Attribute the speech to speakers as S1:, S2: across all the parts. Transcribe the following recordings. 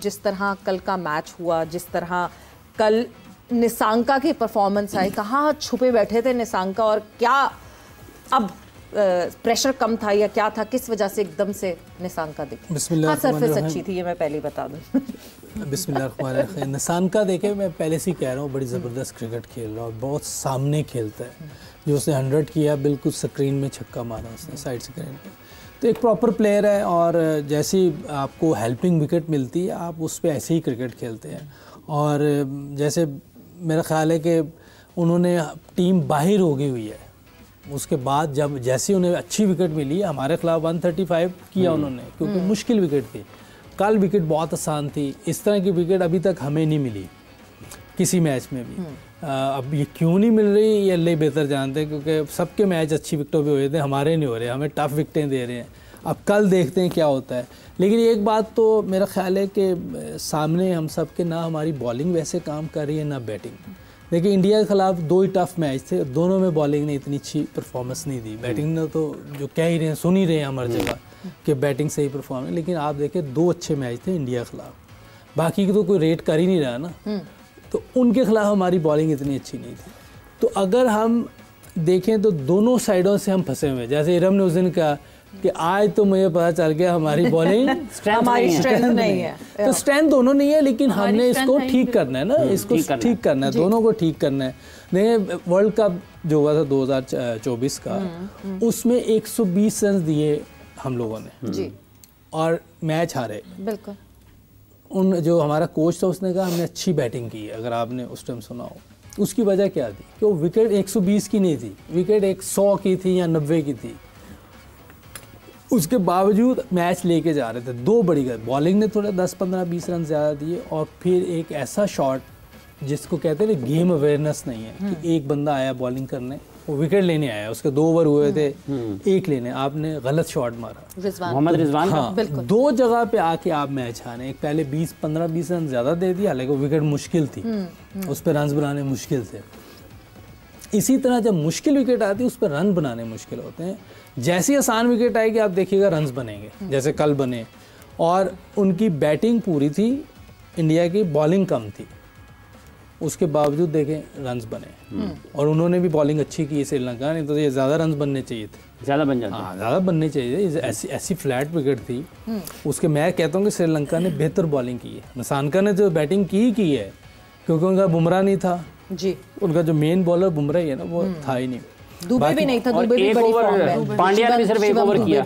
S1: जिस तरह कल का मैच हुआ, जिस तरह कल निसांका की परफॉर्मेंस आई, कहाँ छुपे बैठे थे निसांका और क्या अब प्रेशर कम था या क्या था, किस वजह से एकदम से निसांका दिखी? हाँ, सरफेस अच्छी थी, ये मैं पहले बता दूं।
S2: बिस्मिल्लाह। निसांका देखे, मैं पहले से कह रहा हूँ बड़ी ज़बरदस्त क्रिकेट खेल रहा है, बहुत सामने खेलता है। जो उसने 100 किया, बिल्कुल स्क्रीन में छक्का मारा उसने, साइड स्क्रीन पे। तो एक प्रॉपर प्लेयर है और जैसी आपको हेल्पिंग विकेट मिलती है आप उस पर ऐसे ही क्रिकेट खेलते हैं। और जैसे मेरा ख्याल है कि उन्होंने टीम बाहर हो गई हुई है, उसके बाद जब जैसे उन्हें अच्छी विकेट मिली, हमारे खिलाफ 135 किया उन्होंने, क्योंकि मुश्किल विकेट थी। कल विकेट बहुत आसान थी, इस तरह की विकेट अभी तक हमें नहीं मिली किसी मैच में भी। अब ये क्यों नहीं मिल रही ये अल्लाह बेहतर जानते हैं, क्योंकि सबके मैच अच्छी विकेटों पे हुए थे, हमारे नहीं हो रहे, हमें टफ विकेटें दे रहे हैं। अब कल देखते हैं क्या होता है। लेकिन एक बात तो मेरा ख्याल है कि सामने हम सब के ना हमारी बॉलिंग वैसे काम कर रही है ना बैटिंग। देखिए इंडिया के खिलाफ 2 ही टफ मैच थे, दोनों में बॉलिंग ने इतनी अच्छी परफॉर्मेंस नहीं दी। बैटिंग ने तो जो कह ही रहे हैं, सुन ही रहे हैं हर जगह कि बैटिंग सही परफॉर्म है, लेकिन आप देखें 2 अच्छे मैच थे इंडिया के खिलाफ, बाकी की तो कोई रेट कर ही नहीं रहा ना। तो उनके खिलाफ हमारी बॉलिंग इतनी अच्छी नहीं थी। तो अगर हम देखें तो दोनों साइडों से हम फंसे हुए, जैसे इरम ने उस दिन कहा कि आज तो मुझे पता चल गया हमारी बॉलिंग
S1: हमारी स्ट्रेंथ नहीं है।
S2: तो स्ट्रेंथ दोनों नहीं है, लेकिन हमने इसको ठीक करना है ना, इसको ठीक करना है, दोनों को ठीक करना है। देखिए वर्ल्ड कप जो हुआ था 2024 का, उसमें 120 रन दिए हम लोगों ने
S1: जी, और
S2: मैच हारे।
S1: बिल्कुल।
S2: उन जो हमारा कोच था उसने कहा हमने अच्छी बैटिंग की है, अगर आपने उस टाइम सुना हो। उसकी वजह क्या थी कि वो विकेट 120 की नहीं थी, विकेट 100 की थी या 90 की थी, उसके बावजूद मैच लेके जा रहे थे। 2 बड़ी गए, बॉलिंग ने थोड़ा 10-15-20 रन ज़्यादा दिए, और फिर एक ऐसा शॉट जिसको कहते हैं गेम अवेयरनेस नहीं है कि एक बंदा आया बॉलिंग करने, वो विकेट लेने आया, उसके 2 ओवर हुए थे, 1 लेने, आपने गलत शॉट मारा,
S3: मोहम्मद रिजवान।
S2: हाँ, 2 जगह पे आके आप मैच हारे। एक पहले 15-20 रन ज़्यादा दे दिया, हालांकि विकेट मुश्किल थी, उस पर रन बनाने मुश्किल थे। इसी तरह जब मुश्किल विकेट आती है उस पर रन बनाने मुश्किल होते हैं। जैसी आसान विकेट आएगी आप देखिएगा रन्स बनेंगे, जैसे कल बने। और उनकी बैटिंग पूरी थी, इंडिया की बॉलिंग कम थी, उसके बावजूद देखें रन्स बने। और उन्होंने भी बॉलिंग अच्छी की श्रीलंका ने, तो ये ज़्यादा रन्स बनने चाहिए थे,
S3: ज़्यादा बन जाते।
S2: हाँ, ज़्यादा बनने चाहिए थे। ऐसी फ्लैट विकेट थी उसके, मैं कहता हूँ कि श्रीलंका ने बेहतर बॉलिंग की है। निसांका ने जो बैटिंग की है, क्योंकि उनका बुमराह नहीं था जी, उनका जो मेन बॉलर बुमराह ही है ना, वो था ही नहीं,
S1: दुबे भी नहीं था, दुबे भी बड़ी फॉर्म में,
S3: पांड्या ने भी सिर्फ 1 ओवर किया,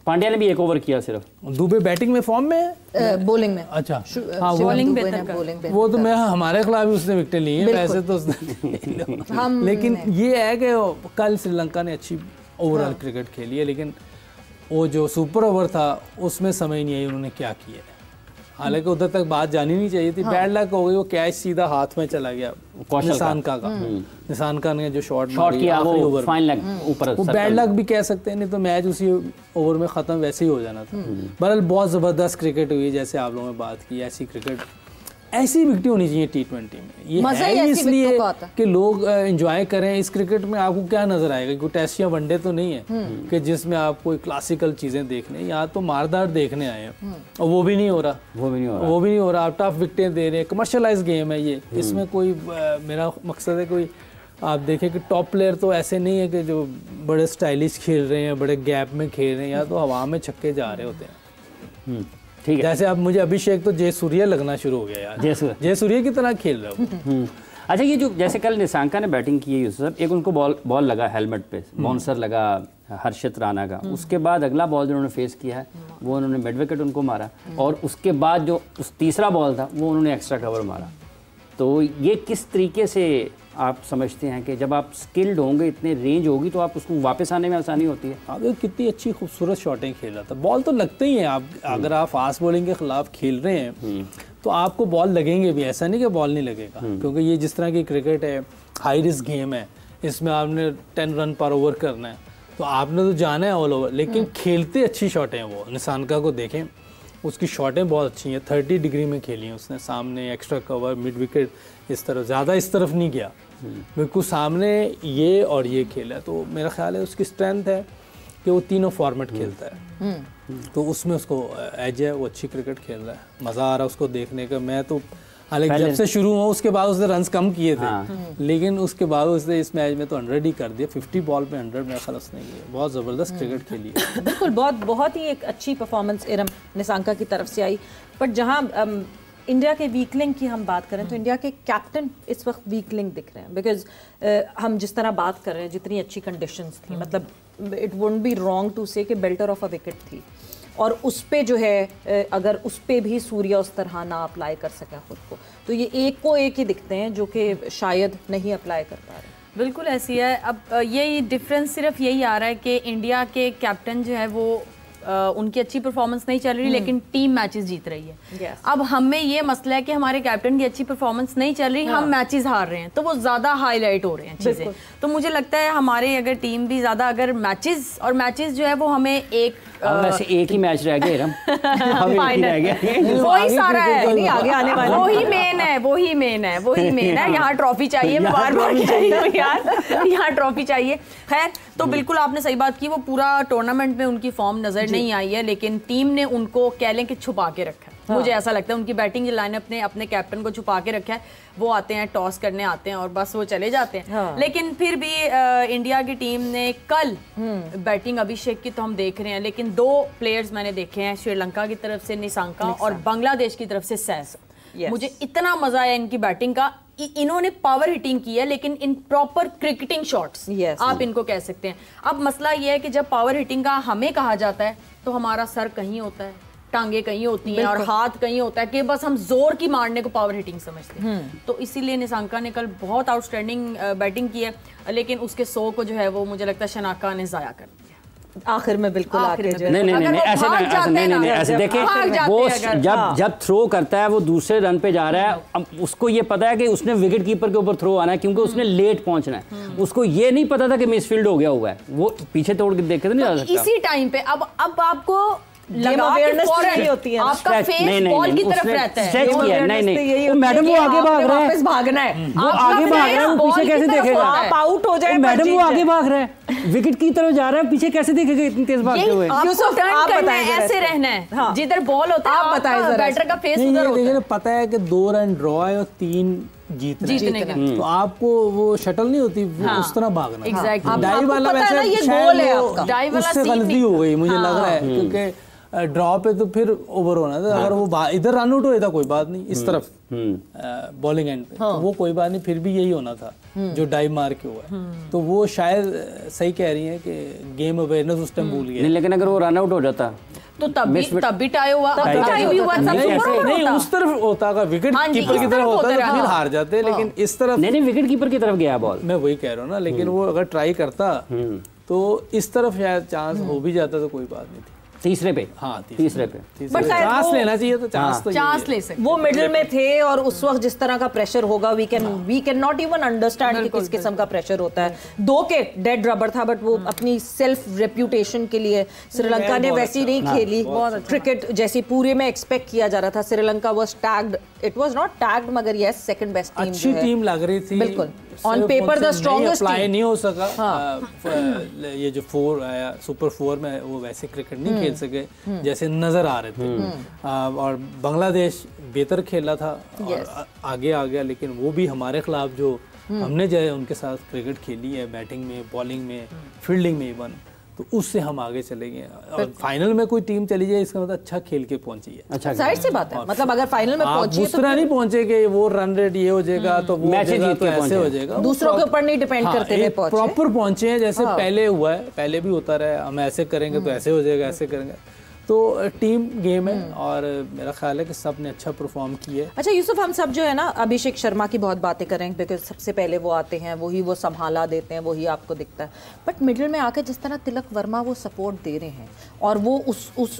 S3: पांड्या ने भी 1 ओवर किया सिर्फ।
S2: दुबे बैटिंग में फॉर्म में,
S1: बॉलिंग में,
S2: अच्छा
S1: हाँ,
S4: बॉलिंग बेहतर,
S2: वो तो मैं हमारे खिलाफ भी उसने विकेट ली है वैसे तो उसने लेकिन ये है कि कल श्रीलंका ने अच्छी ओवरऑल क्रिकेट खेली है, लेकिन वो जो सुपर ओवर था उसमें समझ नहीं आई उन्होंने क्या किया है। हालांकि उधर तक बात जानी नहीं चाहिए थी। बैड लक हो गई, वो कैच सीधा हाथ में चला गया निसांका का। निसांका ने जो शॉट
S3: किया वो फाइन लेग ऊपर,
S2: वो बैड लक भी कह सकते हैं, नहीं तो मैच उसी ओवर में ख़त्म वैसे ही हो जाना था। बहरहाल बहुत ज़बरदस्त क्रिकेट हुई, जैसे आप लोगों ने बात की, ऐसी क्रिकेट, ऐसी विकेटें होनी चाहिए T20 में। ये है इसलिए कि लोग एंजॉय करें इस क्रिकेट में। आपको क्या नजर आएगा, कोई टेस्ट या वनडे तो नहीं है कि जिसमें आप कोई क्लासिकल चीजें देखने, यहाँ तो मारदार देखने आए हैं, और वो भी नहीं हो रहा। आप टफ विकेटें दे रहे हैं, कमर्शलाइज गेम है ये, इसमें कोई मेरा मकसद है कोई आप देखें कि टॉप प्लेयर तो ऐसे नहीं है कि जो बड़े स्टाइलिश खेल रहे हैं, बड़े गैप में खेल रहे हैं, या तो हवा में छक्के जा रहे होते हैं। ठीक है, जैसे अब मुझे अभिषेक तो जयसूर्या लगना शुरू हो गया यार, जयसूर्या की तरह खेल रहा हूँ।
S3: अच्छा, ये जो जैसे कल निसांका ने बैटिंग की है यूसुफ, एक उनको बॉल लगा हेलमेट पे, बाउंसर लगा हर्षित राणा का, उसके बाद अगला बॉल जो उन्होंने फेस किया है वो उन्होंने मिड विकेट उनको मारा, और उसके बाद जो उस तीसरा बॉल था वो उन्होंने एक्स्ट्रा कवर मारा। तो ये किस तरीके से आप समझते हैं कि जब आप स्किल्ड होंगे, इतने रेंज होगी, तो आप उसको वापस आने में आसानी होती है?
S2: आप कितनी अच्छी खूबसूरत शॉटें खेल रहा था, बॉल तो लगते ही हैं। आप अगर आप फास्ट बॉलिंग के खिलाफ खेल रहे हैं तो आपको बॉल लगेंगे भी, ऐसा नहीं कि बॉल नहीं लगेगा, क्योंकि ये जिस तरह की क्रिकेट है, हाई रिस्क गेम है, इसमें आपने 10 रन पर ओवर करना है, तो आपने तो जाना है ऑल ओवर, लेकिन खेलते अच्छी शॉटें हैं वो। निसांका को देखें, उसकी शॉटें बहुत अच्छी हैं, 30 डिग्री में खेली हैं उसने, सामने एक्स्ट्रा कवर, मिड विकेट, इस तरफ, ज़्यादा इस तरफ नहीं गया, बिल्कुल सामने ये और ये खेला। तो मेरा ख्याल है उसकी स्ट्रेंथ है कि वो तीनों फॉर्मेट खेलता है। तो उसमें उसको एज है, वो अच्छी क्रिकेट खेल रहा है, मज़ा आ रहा है उसको देखने का। मैं तो हालांकि जब से शुरू हुआ उसके बाद उसने रन्स कम किए थे, लेकिन उसके बाद उसने इस मैच में तो 100 ही कर दिया, 50 बॉल पे 100 मेरा ख्याल उसने किया। बहुत ज़बरदस्त क्रिकेट खेली है।
S1: बिल्कुल, बहुत ही एक अच्छी परफॉर्मेंस इरम निसांका की तरफ से आई। बट जहाँ इंडिया के वीक लिंक की हम बात करें तो इंडिया के कैप्टन इस वक्त वीक लिंक दिख रहे हैं, बिकॉज हम जिस तरह बात कर रहे हैं, जितनी अच्छी कंडीशंस थी, मतलब it wouldn't be wrong to say कि बेल्टर ऑफ अ विकेट थी, और उस पे जो है अगर उस पे भी सूर्या उस तरह ना अप्लाई कर सका खुद को, तो ये एक को एक ही दिखते हैं जो कि शायद नहीं अप्लाई कर पा रहे।
S4: बिल्कुल ऐसी है। अब यही डिफरेंस सिर्फ यही आ रहा है कि इंडिया के कैप्टन जो है वो उनकी अच्छी परफॉर्मेंस नहीं चल रही, लेकिन टीम मैचेस जीत रही है। अब हमें ये मसला है कि हमारे कैप्टन की अच्छी परफॉर्मेंस नहीं चल रही, हम मैचेस हार रहे हैं, तो वो ज़्यादा हाईलाइट हो रहे हैं चीज़ें। तो मुझे लगता है हमारे अगर टीम भी ज़्यादा अगर मैचेस जो है वो हमें एक
S3: वैसे एक ही मैच रह गया
S4: वही सारा है, नहीं आगे आने वाला, वही मेन है। यहाँ ट्रॉफी चाहिए, बार-बार यार यहाँ ट्रॉफी चाहिए। खैर, तो बिल्कुल आपने सही बात की, वो पूरा टूर्नामेंट में उनकी फॉर्म नजर नहीं आई है, लेकिन टीम ने उनको कह लें कि छुपा के रखा है। मुझे ऐसा लगता है उनकी बैटिंग लाइनअप ने अपने कैप्टन को छुपा के रखा है। वो आते हैं, टॉस करने आते हैं और बस वो चले जाते हैं। लेकिन फिर भी इंडिया की टीम ने कल बैटिंग अभिषेक की तो हम देख रहे हैं, लेकिन 2 प्लेयर्स मैंने देखे हैं, श्रीलंका की तरफ से निसांका और बांग्लादेश की तरफ से सैस। मुझे इतना मजा आया इनकी बैटिंग का। इन्होंने पावर हिटिंग की है, लेकिन इन प्रॉपर क्रिकेटिंग शॉट्स आप इनको कह सकते हैं। अब मसला ये है कि जब पावर हिटिंग का हमें कहा जाता है तो हमारा सर कहीं होता है, टांगे कहीं होती हैं और हाथ कहीं होता है कि बस हम जोर की मारने को पावर हिटिंग समझते हैं। तो इसीलिए निसांका ने कल बहुत आउटस्टैंडिंग बैटिंग की है, लेकिन उसके 100 को जो है वो मुझे लगता है शनाका ने जाया कर दिया
S1: आखिर में। बिल्कुल
S4: आखिर में।
S3: नहीं ऐसे देखें, वो जब थ्रो करता है वो दूसरे रन पे जा रहा है, अब उसको ये पता है कि उसने विकेट कीपर के ऊपर थ्रो आना है, क्योंकि उसने लेट पहुंचना है। उसको ये नहीं पता था कि मिसफील्ड हो गया हुआ है, वो पीछे तोड़ के देखे तो नहीं जा सकता।
S4: इसी टाइम पे अब आपको
S1: होती है,
S4: आपका फेस बॉल की तरफ रहता है,
S3: स्ट्रेच किया। नहीं मैडम वो आगे भाग रहा है,
S1: भागना है,
S3: वो आगे भाग रहा है, वो पीछे कैसे देखेगा?
S1: आप आउट हो जाए,
S3: मैडम वो आगे भाग रहा है, विकेट की तरफ जा रहा है, पीछे कैसे देखेगा इतनी तेज भागते हुए?
S4: आप बताएं, ऐसे रहना है जिधर बॉल होता है, आप बताएं जरा, बैटर का फेस उधर होता है।
S2: पता है कि 2 रन ड्रॉ है और 3 जीतने का, तो आपको वो शटल नहीं होती, उस तरह भागना।
S4: एग्जैक्टली,
S2: डाई वाला वैसे उससे गलती हो गई मुझे लग रहा है, क्योंकि ड्रॉ पे तो फिर ओवर होना था। अगर वो इधर रन आउट होता कोई बात नहीं, इस तरफ बॉलिंग एंड पे, तो वो कोई बात नहीं, फिर भी यही होना था जो डाइव मार के हुआ है। तो वो शायद सही कह रही है कि गेम अवेयरनेस उस टाइम भूल गया।
S3: लेकिन अगर वो रन आउट हो जाता
S4: तो तब भी टाई हुआ,
S2: नहीं उस तरफ होता, अगर विकेट कीपर की तरफ होता तो फिर हार जाते, लेकिन इस तरफ
S3: नहीं, विकेट कीपर की तरफ गया बॉल।
S2: मैं वही कह रहा हूँ ना, लेकिन वो अगर ट्राई करता तो इस तरफ शायद चांस हो भी जाता, तो कोई बात नहीं थी।
S3: तीसरे पे
S2: चांस लेना चाहिए, तो चांस
S4: ले सकते।
S1: वो मिडिल में थे, और उस वक्त जिस तरह का प्रेशर होगा, we can not even understand कि किस किस्म का प्रेशर होता है। 2 के डेड रबर था, बट वो अपनी सेल्फ रेप्यूटेशन के लिए श्रीलंका ने वैसी नहीं खेली क्रिकेट जैसी पूरे में एक्सपेक्ट किया जा रहा था। Sri Lanka was tagged, it was not tagged, मगर यस सेकंड बेस्ट टीम,
S2: अच्छी टीम लग रही थी।
S1: बिल्कुल, on paper the strongest
S2: apply नहीं हो सका। ये जो 4 आया सुपर 4 में, वो वैसे क्रिकेट नहीं खेल सके जैसे नजर आ रहे थे। और बांग्लादेश बेहतर खेला था और आगे आ गया, लेकिन वो भी हमारे खिलाफ जो हमने जो है उनके साथ क्रिकेट खेली है, बैटिंग में, बॉलिंग में, फील्डिंग में इवन, तो उससे हम आगे चले गए। और फाइनल में कोई टीम चली जाए, इसका मतलब अच्छा खेल के पहुंची है।
S1: अच्छा, जाहिर सी बात है, मतलब अगर फाइनल में पहुंची
S2: है तो दूसरा नहीं पहुंचे कि वो रन रेट ये हो जाएगा तो वो मैच जीत के ऐसे हो जाएगा,
S1: दूसरों के ऊपर नहीं डिपेंड करते हुए पहुंचे,
S2: प्रॉपर पहुंचे हैं जैसे पहले हुआ है, पहले भी होता रहा, हम ऐसे करेंगे तो ऐसे हो जाएगा, ऐसे करेंगे। तो टीम गेम है, और मेरा ख्याल है कि सब ने अच्छा परफॉर्म किया है।
S1: अच्छा यूसुफ, हम सब जो है ना अभिषेक शर्मा की बहुत बातें करें, बिकॉज सबसे पहले वो आते हैं, वही वो संभाला देते हैं, वही आपको दिखता है। बट मिडिल में आके जिस तरह तिलक वर्मा वो सपोर्ट दे रहे हैं, और वो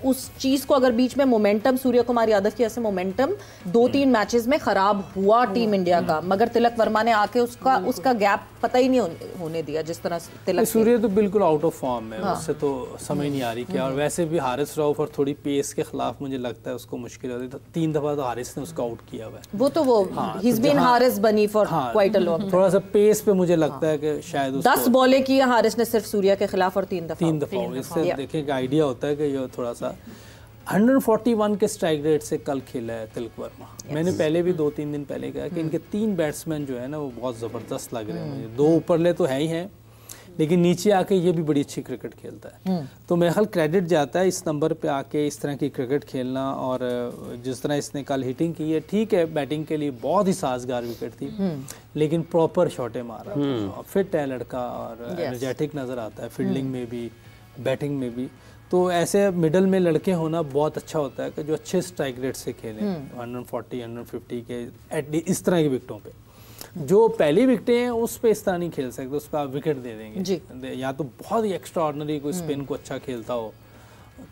S1: उस चीज़ को, अगर बीच में मोमेंटम सूर्य कुमार यादव की ऐसे मोमेंटम 2-3 मैचेस में ख़राब हुआ टीम इंडिया का, मगर तिलक वर्मा ने आके उसका गैप पता ही नहीं होने दिया। जिस तरह तिलक
S2: सूर्य तो बिल्कुल आउट ऑफ फॉर्म है, उससे तो समझ नहीं आ रही क्या। और वैसे भी हारिस राव ऑफ और थोड़ी पेस के खिलाफ मुझे लगता है उसको मुश्किल होती है, तो 3 दफ़ा तो हारिस ने उसको आउट किया हुआ है।
S1: वो तो वो he's been हारिस बनी फॉर क्वाइट अ लॉन्ग।
S2: थोड़ा सा पेस पे मुझे लगता है कि शायद
S1: 10 बॉलें की हारिस ने सिर्फ सूर्या के खिलाफ और 3 दफा।
S2: इससे देखिए एक आइडिया होता है कि ये थोड़ा सा 141 के स्ट्राइक रेट से कल खेला है तिलक वर्मा। मैंने पहले भी 2-3 दिन पहले कहा कि इनके 3 बैट्समैन जो है ना वो बहुत ज़बरदस्त लग रहे हैं मुझे। 2 ऊपरले तो है ही हैं, लेकिन नीचे आके ये भी बड़ी अच्छी क्रिकेट खेलता है। तो मेरा ख्याल क्रेडिट जाता है इस नंबर पे आके इस तरह की क्रिकेट खेलना। और जिस तरह इसने कल हिटिंग की है, ठीक है बैटिंग के लिए बहुत ही साजगार विकेट थी, लेकिन प्रॉपर शॉटें मारा, फिट है लड़का और एनर्जेटिक नज़र आता है फील्डिंग में भी बैटिंग में भी। तो ऐसे मिडल में लड़के होना बहुत अच्छा होता है कि जो अच्छे स्ट्राइक रेट से खेलें 140 150 के इस तरह की विकेटों पे। जो पहली विकेटें हैं उस पे इस तरह नहीं खेल सकते, उस पर आप विकेट दे देंगे। या तो बहुत ही एक्स्ट्रा ऑर्डिनरी कोई स्पिन को अच्छा खेलता हो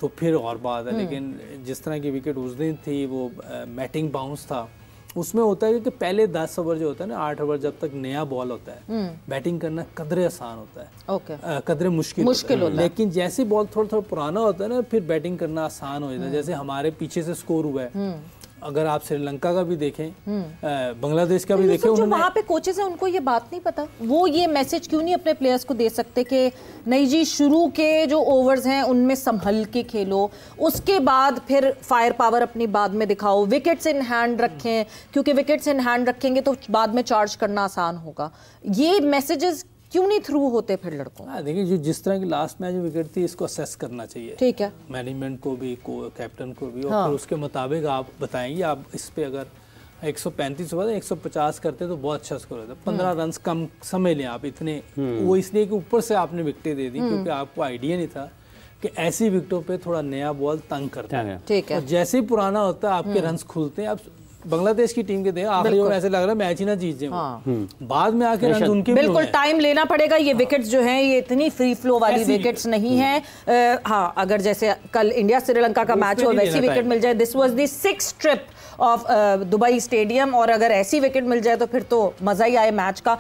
S2: तो फिर और बात है, लेकिन जिस तरह की विकेट उस दिन थी वो मैटिंग बाउंस था, उसमें होता है कि पहले 10 ओवर जो होता है ना, 8 ओवर जब तक नया बॉल होता है बैटिंग करना कदरे आसान होता है, कदरे मुश्किल होता है। लेकिन जैसे बॉल थोड़ा थोड़ा पुराना होता है ना, फिर बैटिंग करना आसान हो जाता है। जैसे हमारे पीछे से स्कोर हुआ है, अगर आप श्रीलंका का भी देखें, बांग्लादेश का भी देखें,
S1: जो वहाँ पे कोचेस हैं उनको ये बात नहीं पता, वो ये मैसेज क्यों नहीं अपने प्लेयर्स को दे सकते कि नहीं जी शुरू के जो ओवर्स हैं उनमें संभल के खेलो, उसके बाद फिर फायर पावर अपनी बाद में दिखाओ, विकेट्स इन हैंड रखें, क्योंकि विकेट्स इन हैंड रखेंगे तो बाद में चार्ज करना आसान होगा। ये मैसेजेस क्यों नहीं थ्रू होते फिर लड़कों?
S2: देखिए जो जिस तरह की लास्ट मैच विकेट थी इसको असेस करना चाहिए, ठीक है, मैनेजमेंट को भी, कैप्टन को भी, और फिर उसके मुताबिक आप बताएंगे। आप इस पे अगर 135 हुआ 150 करते तो बहुत अच्छा स्कोर होता। 15 रन कम समझ लें आप इतने, वो इसलिए कि ऊपर से आपने विकेटें दे दी क्योंकि आपको आइडिया नहीं था कि ऐसी विकेटों पे थोड़ा नया बॉल तंग करता है, ठीक है। जैसे ही पुराना होता है आपके रन खुलते हैं। आप बांग्लादेश की टीम के देखें आखिरी ओवर ऐसे लग रहा है मैच ही ना जीत जाए, बाद में आके रन उनके
S1: बिल्कुल टाइम लेना पड़ेगा। ये विकेट्स जो हैं ये इतनी फ्री फ्लो वाली विकेट्स नहीं है। हाँ, अगर जैसे कल इंडिया श्रीलंका का मैच हो वैसी विकेट मिल जाए, this was the 6th trip of Dubai stadium, और अगर ऐसी विकेट मिल जाए तो फिर तो मजा ही आए मैच का।